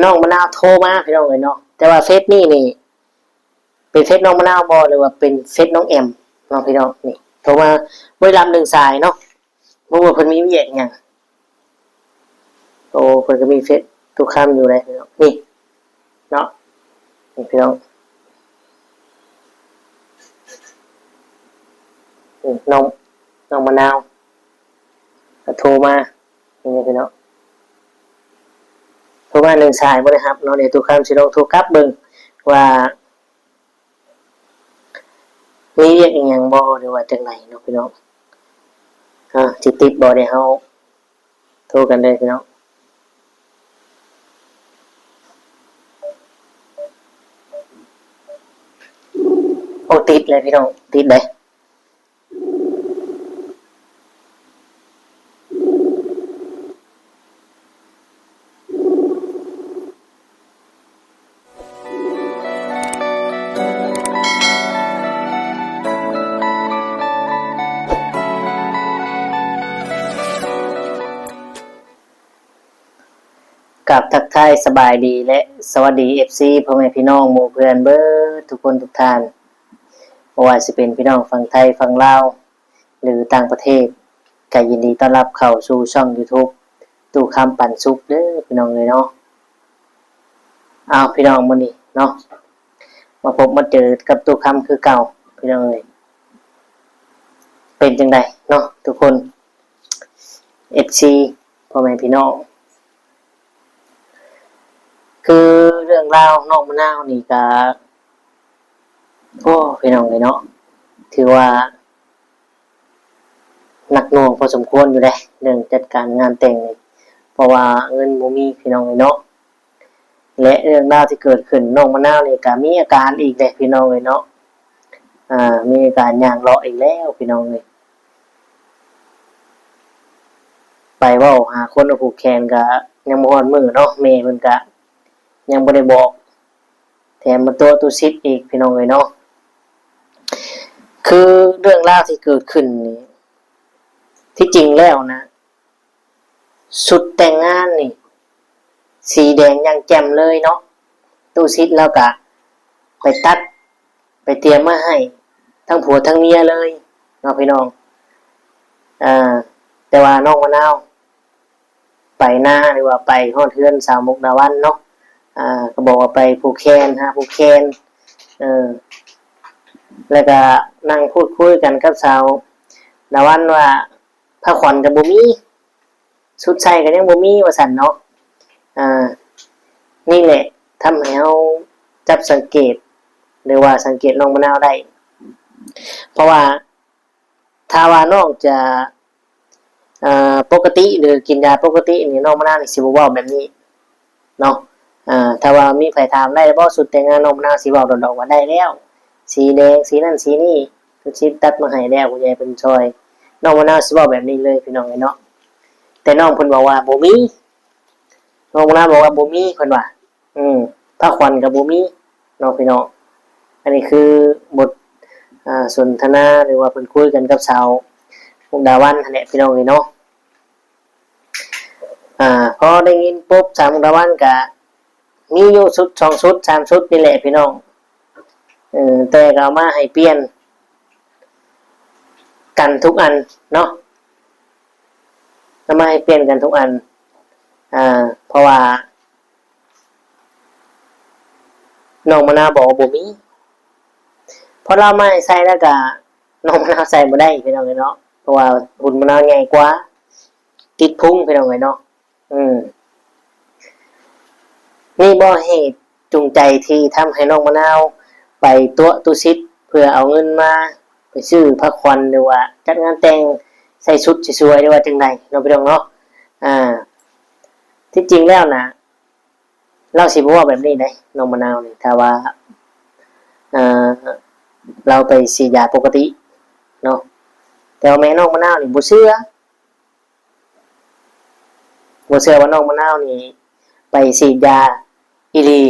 น้องมะนาวโทรมาพี่น้องเลยเนาะแต่ว่าเฟซนี่เป็นเฟซน้องมะนาวบอหรือว่าเป็นเฟซน้องแอมเนาะพี่น้องนี่โทรมาบริรัมย์หนึ่งสายเนาะเมื่อวันเพิ่นมีเวียกอย่างโอ้เพิ่นก็มีเฟซทุกคำอยู่เลยพี่น้องนี่เนาะนี่พี่น้องนี่น้องมะนาวก็โทรมานี่พี่น้องโทรมาหนึ่งสายบ่ได้ครับเนาะเดี๋ยวทุกคำสิลองโทรกลับเบิ่งว่ามีเวียกอีหยังบ่หรือว่าจังไดเนาะพี่น้องสิติดบ่ได้เฮาโทรกันเลยพี่น้องโอ้ติดเลยพี่น้องติดเลยกับทักทายสบายดีและสวัสดี FC พ่อแม่พี่น้องหมู่เพื่อนเบิดทุกคนทุกท่านบ่ว่าสิเป็นพี่น้องฝั่งไทยฝั่งลาวหรือต่างประเทศก็ยินดีต้อนรับเข้าสู่ช่อง YouTube ตู้คำปันสุขเด้อพี่น้องเอ้ยเนาะพี่น้องมื้อนี้เนาะมาพบมาเจอกับตู้คำคือเก่าพี่น้องเอ้ยเป็นจังไดเนาะทุกคน FC พ่อแม่พี่น้องคือเรื่องราวน้องมะนาวนี่ก็โอ้พี่น้องเลยเนาะถือว่าหนักหน่วงพอสมควรอยู่เลยเรื่องจัดการงานแต่งนี่เพราะว่าเงินบ่มีพี่น้องเลยเนาะและเรื่องราวที่เกิดขึ้นน้องมะนาวนี่ก็มีอาการอีกเลยพี่น้องเลยเนาะมีอาการย่างเลาะอีกแล้วพี่น้องเลยไปเว้าหาคนเอาผูกแขนก็ยังบ่ฮอดมื้อเนาะแม่เพิ่นก็ยังบ่ได้บอกแถมมาตัวตุซิดอีกพี่น้องเลยเนาะคือเรื่องราวที่เกิดขึ้นนี่ที่จริงแล้วนะชุดแต่งงานนี่สีแดงยังแจ่มเลยเนาะตู้ซิดแล้วก็ไปตัดไปเตรียมมาให้ทั้งผัวทั้งเมียเลยเนาะพี่น้องแต่ว่าน้องมะนาวไปหน้าหรือว่าไปฮอดเฮือนสาวมุกดาวันเนาะก็บอกว่าไปผูกแขนผูกแขนแล้วก็นั่งพูดคุยกันกับสาวดาวันว่าผ้าขวัญกับบ่มีชุดใส่ก็ยังบ่มีว่าซั่นเนาะนี่แหละทำให้เฮาจับสังเกตหรือว่าสังเกตน้องมะนาวได้เพราะว่าถ้าว่าน้องจะปกติหรือกินยาปกตินี่น้องมะนาวนี่สิบ่เว้าแบบนี้เนาะถ้าว่ามีไผถามได้บ่สุดแต่งงานน้องมะนาวสิเว้าดอกๆว่าได้แล้วสีแดงสีนั่นสีนี่คือสิตัดมาให้แล้วผู้ใหญ่เพิ่นช่วยน้องมะนาวสิเว้าแบบนี้เลยพี่น้องเนาะแต่น้องเพิ่นบอกว่าบ่มีน้องมะนาวบอกว่าบ่มีเพิ่นว่าผ้าขวัญก็บ่มีเนาะพี่น้องอันนี้คือบทสนทนาหรือว่าเพิ่นคุยกันกับสาวมุกดาวันนั่นแหละพี่น้องเนาะพอได้ยินปุ๊บสาวมุกดาวันก็มีอยู่ชุด2ชุด3ชุดนี่แหละพี่น้องแต่ก็เอามาให้เปลี่ยนกันทุกอันเนาะเอามาให้เปลี่ยนกันทุกอันเพราะว่าน้องมะนาวบอกว่าบ่มีพอเราไม่ใส่แล้วก็น้องมะนาวใส่บ่ได้พี่น้องเนาะเพราะว่าหุ่นมะนาวใหญ่กว่าติดพุงพี่น้องเนาะนี่บ่เหตุจูงใจที่ทำให้น้องมะนาวไปตัวตุซิดเพื่อเอาเงินมาไปซื้อผ้าขวัญหรือว่าจัดงานแต่งใส่ชุดสวยๆหรือว่าจังได๋เนาะพี่น้องเนาะที่จริงแล้วนะเราสิบ่ว่าแบบนี้ได้น้องมะนาวนี่ถ้าว่าเราไปฉีดยาปกติเนาะแต่ว่าแม่น้องมะนาวนี่บ่เชื่อว่าน้องมะนาวนี่ไปฉีดยาอีหลี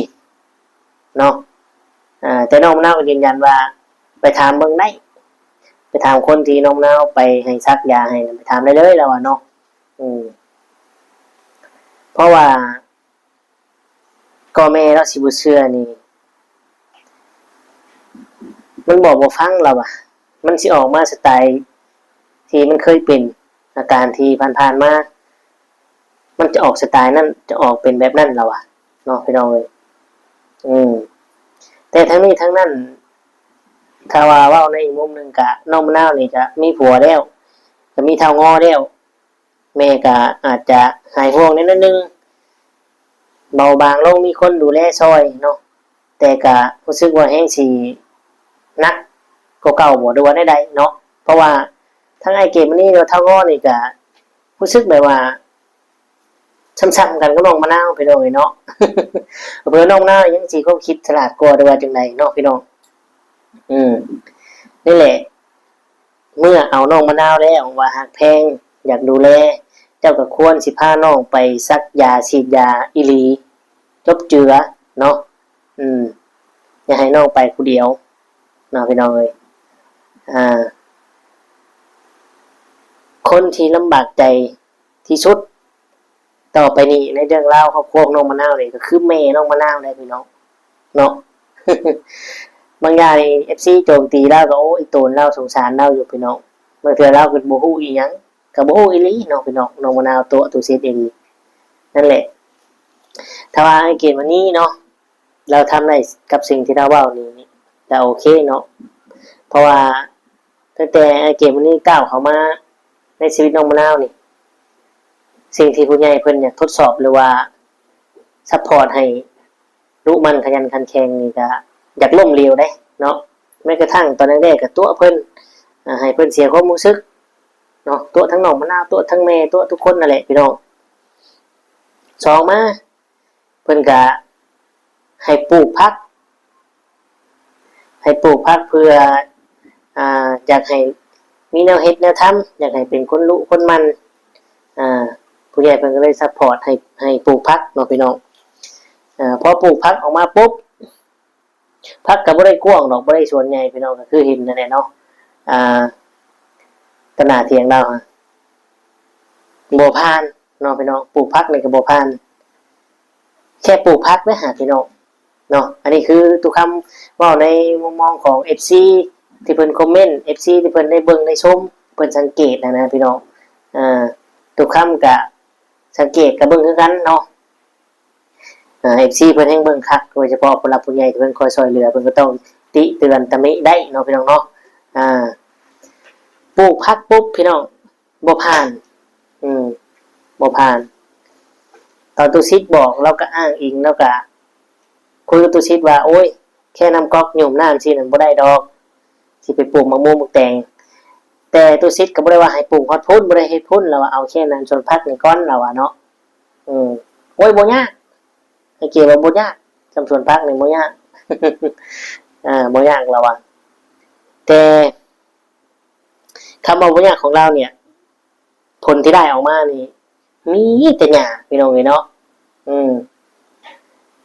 เนาะแต่น้องมะนาวก็ยืนยันว่าไปถามเบิ่งได้ไปถามคนที่น้องมะนาวไปให้ซักยาให้ไปถามได้เลยแล้วว่าเนาะเพราะว่า ก็แม่เราสิบ่เชื่อนี่มันบอกบ่ฟังเราอ่ะมันสิออกมาสไตล์ที่มันเคยเป็นอาการที่ผ่านๆมามันจะออกสไตล์นั้นจะออกเป็นแบบนั้นเราอ่ะเนาะพี่น้องเอ้ยแต่ทั้งนี้ทั้งนั้นถ้าว่าเว้าในอีกมุมหนึงก็น้องมะนาวนี่ก็มีผัวแล้วก็มีเฒ่างอแล้วแม่ก็อาจจะหายห่วงนิดนึงเบาบางลงมีคนดูแลซอยเนาะแต่ก็รู้สึกว่าแฮงสิหนักกว่าเก่าบ่ด้วยว่าใดๆเนาะเพราะว่าทั้งไอ้เกมอันนี้แล้วเฒ่างอนี่ก็รู้สึกแบบว่าซ้ำๆกันกับน้องมะนาวพี่น้องเนาะ เพิ่นน้องมะนาวยังสิความคิดฉลาดกว่าด้วยว่าจังไดเนาะพี่น้องอืมนี่แหละเมื่อเอาน้องมะนาวแล้วว่าหักแพงอยากดูแลเจ้าก็ควรสิพาน้องไปซักยาฉีดยาอีหลีจบเจือเนาะอย่าให้น้องไปผู้เดียวเนาะพี่น้องเอ้ยคนที่ลำบากใจที่สุดต่อไปนี้ในเรื่องราวครอบครัวน้องมะนาวนี่ก็คือแม่น้องมะนาวได้พี่น้องเนาะ บางอย่างนี่ FC โจมตีเราก็โอ้ยโตนเราสงสารเราอยู่พี่น้องบางเทื่อเราก็บ่ฮู้อีหยังก็บ่ฮู้อีหลีเนาะพี่น้องน้องมะนาวตัวเสียเองนั่นแหละถ้าว่าไอ้เกมวันนี้เนาะเราทำได้กับสิ่งที่เราเว้านี่จะโอเคเนาะเพราะว่าตั้งแต่ไอ้เกมวันนี้ก้าวเข้ามาในชีวิตน้องมะนาวนี่สิ่งที่ผู้ใหญ่เพิ่นอยากทดสอบหรือว่าซัพพอร์ตให้รู้มันขยันขันแข็งนี่ก็อยากล้มเหลวได้เนาะแม้กระทั่งตอนแรกๆก็ตัวเพิ่นให้เพิ่นเสียความรู้สึกเนาะตัวทั้งน้องมะนาวตัวทั้งแม่ตัวทุกคนนั่นแหละพี่น้องสองมาเพิ่นก็ให้ปลูกผักเพื่ออยากให้มีแนวเฮ็ดแนวทำอยากให้เป็นคนรู้คนมันผู้ใหญ่เพิ่นก็เลยซัพพอร์ตให้ปลูกผักเนาะพี่น้องพอปลูกผักออกมาปุ๊บผักก็บ่ได้กว้างดอกบ่ได้สวนใหญ่พี่น้องก็คือเห็นนั่นแหละเนาะตนาเถียงเราบ่ผ่านเนาะพี่น้องปลูกผักนี่ก็บ่ผ่านแค่ปลูกผักเด้อหาพี่น้องเนาะอันนี้คือทุกคำเว้าในมุมมองของ FC ที่เพิ่นคอมเมนต์ FC ที่เพิ่นได้เบิ่งได้ชมเพิ่นสังเกตนะพี่น้องทุกคำก็สังเกตก็เบิ่งคือกันเนาะFC เพิ่นแฮงเบิ่งคักโดยเฉพาะผู้หลักผู้ใหญ่ที่เพิ่นคอยช่วยเหลือเพิ่นก็ต้องติเตือนตำหนิได้เนาะพี่น้องเนาะปลูกผักปุ๊บพี่น้องบ่ผ่านบ่ผ่านตอนตุซิดบอกเราก็อ้างอิงแล้วก็คุยกับตุซิดว่าโอ้ยแค่น้ำก๊อกหยุ่มน้ำสินั่นบ่ได้ดอกสิไปปลูกมะม่วงมะแตงแต่ตุซิดก็บ่ได้ว่าให้ปลูกฮอดพุ่นบ่ได้เฮ็ดพุ่นเราเอาแค่นั้นส่วนผักนี่ก่อนเราเนาะโอ้ยบ่ยากให้เกี่ยวว่าบ่ยากจำส่วนผักนี่บ่ยาก บ่ยากเราแต่คำว่าบ่ยากของเราเนี่ยผลที่ได้ออกมานี่มีแต่หญ้าพี่น้องเนาะ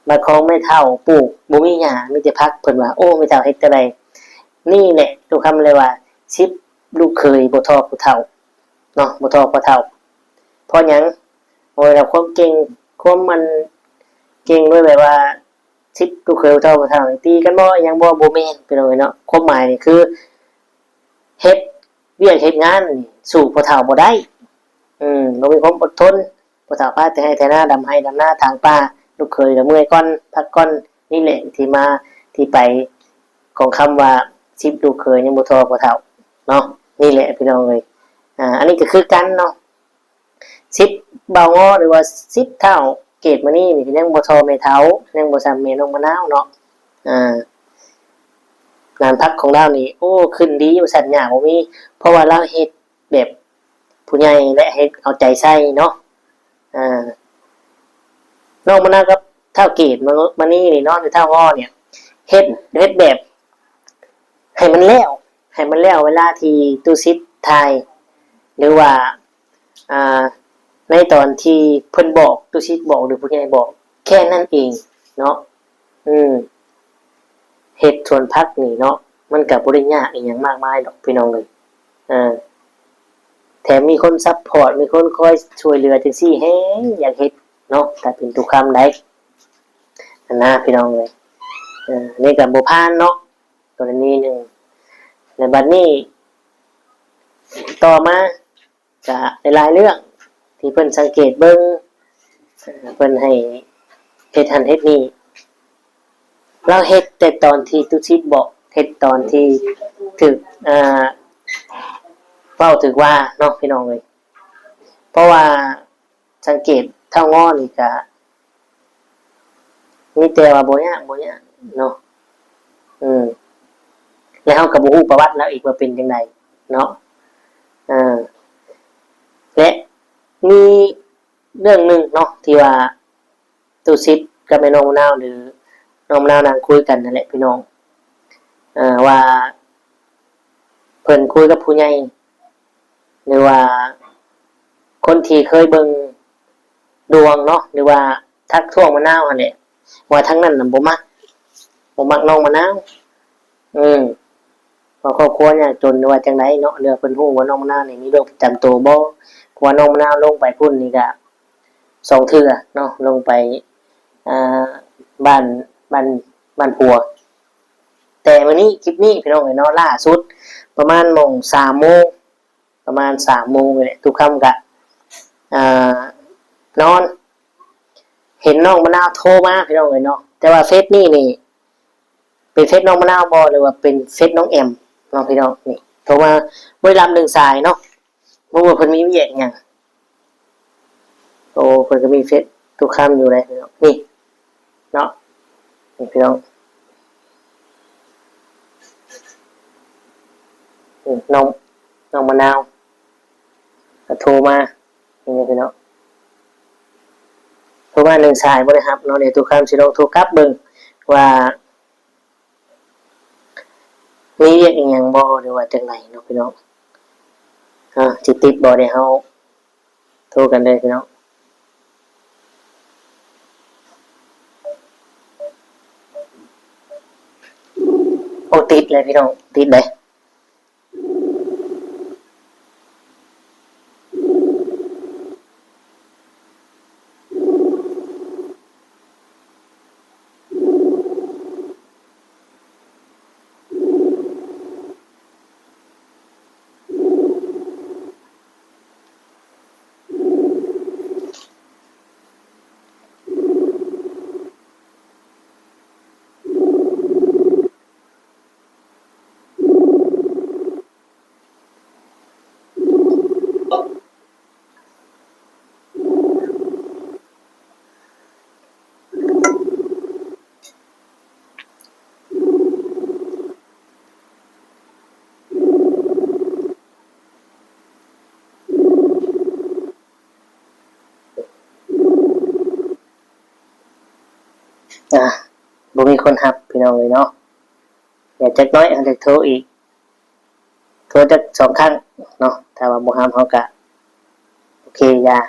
มาของไม่เท่าปลูกบ่มีหญ้ามีแต่ผักเพิ่นว่าโอ้ไม่เท่าเฮ็ดจังได๋นี่แหละทุกคำเลยว่า10ลูกเคยบ่ทอผู้เฒ่าเนาะบ่ทอผู้เฒ่าเพราะหยังโอ้ยเราความเก่งความมันเก่งด้วยแบบว่า10ลูกเคยบ่ทอผู้เฒ่าตีกันบ่ยังบ่แม่นพี่น้องเนาะความหมายนี่คือเฮ็ดเวียกเฮ็ดงานสู้ผู้เฒ่าบ่ได้บ่มีความอดทนผู้เฒ่าพาแต่ให้แต่หน้าดำให้ดำหน้าทางป่าลูกเคยก็เมื่อยก่อนพักก่อนนี่แหละที่มาที่ไปของคำว่า10ลูกเคยยังบ่ทอผู้เฒ่าเนาะนี่แหละพี่น้องเอ้ยอันนี้ก็คือกันเนาะ10เบางอหรือว่า10เท่าเกรดมานี่ยังบ่ทอแม่เฒ่ายังบ่ซ้ำแม่น้องมะนาวเนาะงานพักของเรานี่โอ้ขึ้นดีว่าซั่นหยังบ่มีเพราะว่าเราเฮ็ดแบบผู้ใหญ่และเฮ็ดเอาใจใส่เนาะน้องมะนาวกับเท่าเกรดมานี่เนาะหรือเท่างอเนี่ยเฮ็ดแบบให้มันแล้วเวลาที่ตุซิดทายหรือว่าในตอนที่เพิ่นบอกตุซิดบอกหรือผู้ใหญ่บอกแค่นั้นเองเนาะเฮ็ดสวนผักนี่เนาะมันก็บ่ได้ยากอีหยังมากมายดอกพี่น้องเอ้ยแถมมีคนซัพพอร์ตมีคนคอยช่วยเหลือจังซี่แฮงอยากเฮ็ดเนาะถ้าเป็นทุกคำได้ นะพี่น้องเลยนี่กับบุพานเนาะกรณีหนึ่งในบัดนี้ต่อมาจะหลายเรื่องที่เพิ่นสังเกตเบิ่งเพิ่นให้เฮ็ดหันเฮ็ดนี่เราเฮ็ดแต่ตอนที่ตุชิดบอกเฮ็ดตอนที่ถึกเว้าถึกว่าเนาะพี่น้องเลยเพราะว่าสังเกตเท่างอนี่ก็มีแต่ว่าบ่ยากเนาะแล้วเฮาก็บ่ฮู้ประวัติแล้วอีกว่าเป็นจังไดเนาะและมีเรื่องหนึ่งเนาะที่ว่าตุซิดกับแม่น้องมะนาวหรือน้องมะนาวนางคุยกันนั่นแหละพี่น้องว่าเพิ่นคุยกับผู้ใหญ่หรือว่าคนที่เคยเบิ่งดวงเนาะหรือว่าทักท้วงมะนาวหั่นแหละว่าทั้งนั้นน่ะบ่มักน้องมะนาวเพราะครอบครัวยากจนหรือว่าจังไดเนาะเรื่องเพิ่นฮู้ว่าน้องมะนาวนี่มีโรคประจำตัวบ่เพราะว่าน้องมะนาวลงไปพุ่นนี่ก็2เทื่อเนาะลงไปบ้านผัวแต่วันนี้คลิปนี้พี่น้องเอ้ยเนาะล่าสุดประมาณโมง3 โมงประมาณ3 โมงนี่แหละทุกค่ำก็นอนเห็นน้องมะนาวโทรมาพี่น้องเอ้ยเนาะแต่ว่าเฟซนี่เป็นเฟซน้องมะนาวบ่หรือว่าเป็นเฟซน้องแอมเนาะพี่น้องนี่โทรมาบ่ได้รับ1สายเนาะบ่ว่าเพิ่นมีเวียกหยังโอ้เพิ่นก็มีเฟซทุกค่ำอยู่เลยพี่น้องนี่เนาะนี่พี่น้องน้องมะนาวก็โทรมานี่พี่น้องโทรมา1สายบ่ได้รับเนาะเดี๋ยวทุกค่ำสิลองโทรกลับเบิ่งว่ามีเวียกอีหยังบ่หรือว่าจังไดเนาะพี่น้องสิติดบ่ได้เฮาโทรกันเลยพี่น้องโอ้ติดเลยพี่น้องติดเลยบ่มีคนรับพี่น้องเลยเนาะอย่าจักน้อยอันจะโทรอีกโทรจัก2 ครั้งเนาะถ้าว่าบ่รับเฮาก็โอเคอย่า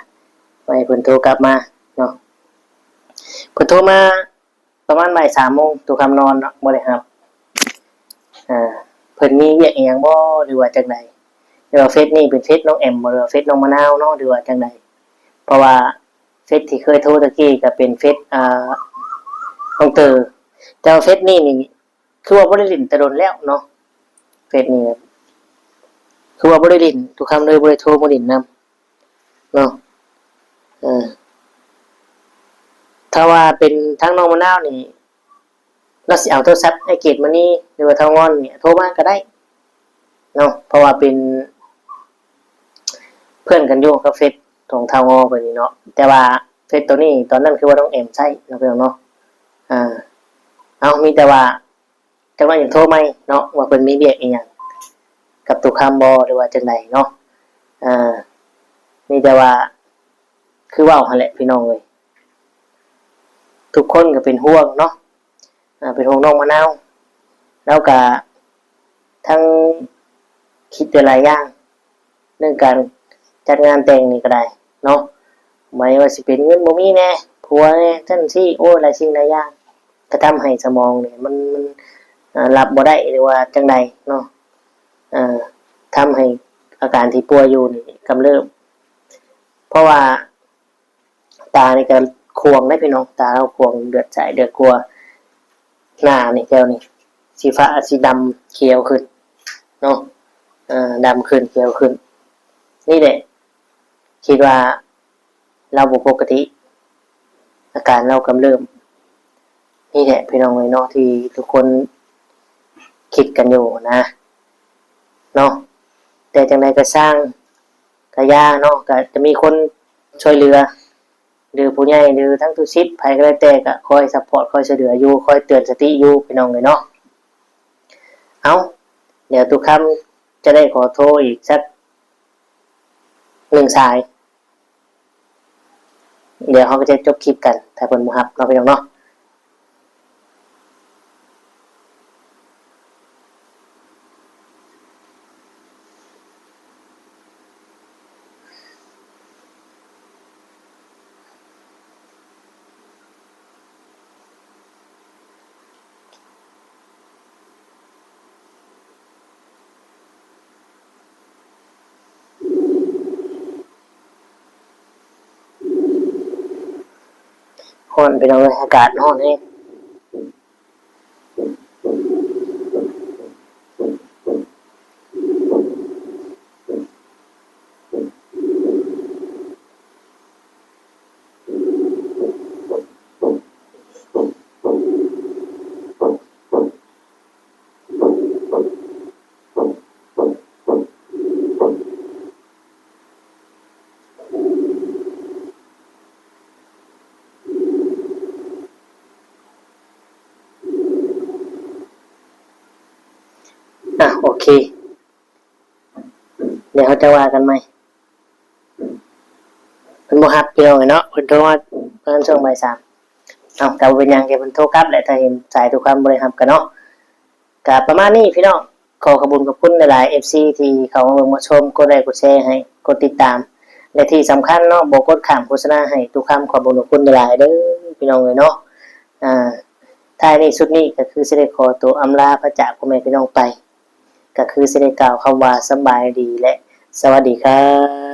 ไว้เพิ่นโทรกลับมาเนาะเพิ่นโทรมาประมาณบ่าย3 โมงทุกค่ำนอนเนาะบ่ได้รับเพิ่นมีเวียกอีหยังบ่หรือว่าจังไดหรือว่าเฟซนี่เป็นเฟซน้องแอมบ่หรือว่าเฟซน้องมะนาวเนาะหรือว่าจังไดเพราะว่าเฟซที่เคยโทรตะกี้ก็เป็นเฟซน้องเตอแต่ว่าเฟซนี่คือว่าบ่ได้เล่นแต่โดนแล้วเนาะเฟซนี่คือว่าบ่ได้เล่นทุกคำเลยบ่ได้โทรบ่เล่นนำเนาะถ้าว่าเป็นทางน้องมะนาวนี่เราสิเอาโทรศัพท์ให้เกรดมานี่หรือว่าทางงอนเนี่ยโทรมาก็ได้เนาะเพราะว่าเป็นเพื่อนกันอยู่กับเฟซของทางงอเพิ่นนี่เนาะแต่ว่าเฟซตัวนี้ตอนนั้นคือว่าน้องแอมใช้เนาะเพิ่นเนาะเอามีแต่ว่าจังว่าอย่างโทรไหมเนาะว่าเพิ่นมีเวียกอีหยังกับตุกคำบ่หรือว่าจังไดเนาะมีแต่ว่าคือเว้าหั่นแหละพี่น้องเอ้ยทุกคนก็เป็นห่วงเนาะเป็นห่วงน้องมะนาวแล้วก็ทั้งคิดหลายอย่างเรื่องการจัดงานแต่งนี่ก็ได้เนาะไม่ว่าสิเป็นเงินบ่มีแน่ผัวแน่จังซี่โอ้หลายสิ่งหลายอย่างก็ทำให้สมองเนี่ยมันรับบ่ได้หรือว่าจังใดเนาะทำให้อาการที่ป่วยอยู่นี่กำเริบเพราะว่าตานี่ก็ ควงได้พี่น้องตาเราควงเดือดใจเดือดกลัวหน้านี่แก้วนี่สีฟ้าสีดำเขียวขึ้นเนาะดำขึ้นเขียวขึ้นนี่แหละคิดว่าเราบ่ปกติอาการเรากำเริบนี่แหละพี่น้องเนาะที่ทุกคนคิดกันอยู่นะเนาะแต่จังไดก็สร้างกะยาเนาะก็จะมีคนช่วยเหลือหรือผู้ใหญ่หรือทั้งทุกชิดไผก็ได้แต่ก็คอยซัพพอร์ตคอยช่วยเหลืออยู่คอยเตือนสติอยู่พี่น้องเนาะเอาเดี๋ยวทุกคำจะได้ขอโทรอีกสัก1 สายเดี๋ยวเขาก็จะจบคลิปกันถ้าเพิ่นบ่รับเนาะพี่น้องเนาะร้อนพี่น้องอากาศร้อนแฮงโอเคเดี๋ยวเขาจะว่ากันใหม่เพิ่นบ่รับพี่น้องเนาะเพิ่นโทรมาประมาณช่วงบ่าย 3ก็บ่เป็นหยังแค่เพิ่นโทรกลับแหละถ้าเห็นสายทุกคำบ่ได้รับก็เนาะก็ประมาณนี้พี่น้องขอขอบคุณหลายๆ FC ที่เข้ามาเบิ่งมาชมกดไลค์กดแชร์ให้กดติดตามและที่สำคัญเนาะบ่กดข้ามโฆษณาให้ทุกคำขอบคุณหลายๆเด้อพี่น้องเอ้ยเนาะอ่าท้ายนี้สุดนี้ก็คือสิได้ขอตัวอำลาพระจากพ่อแม่พี่น้องไปก็คือสิได้กล่าวคำว่าสบายดีและสวัสดีครับ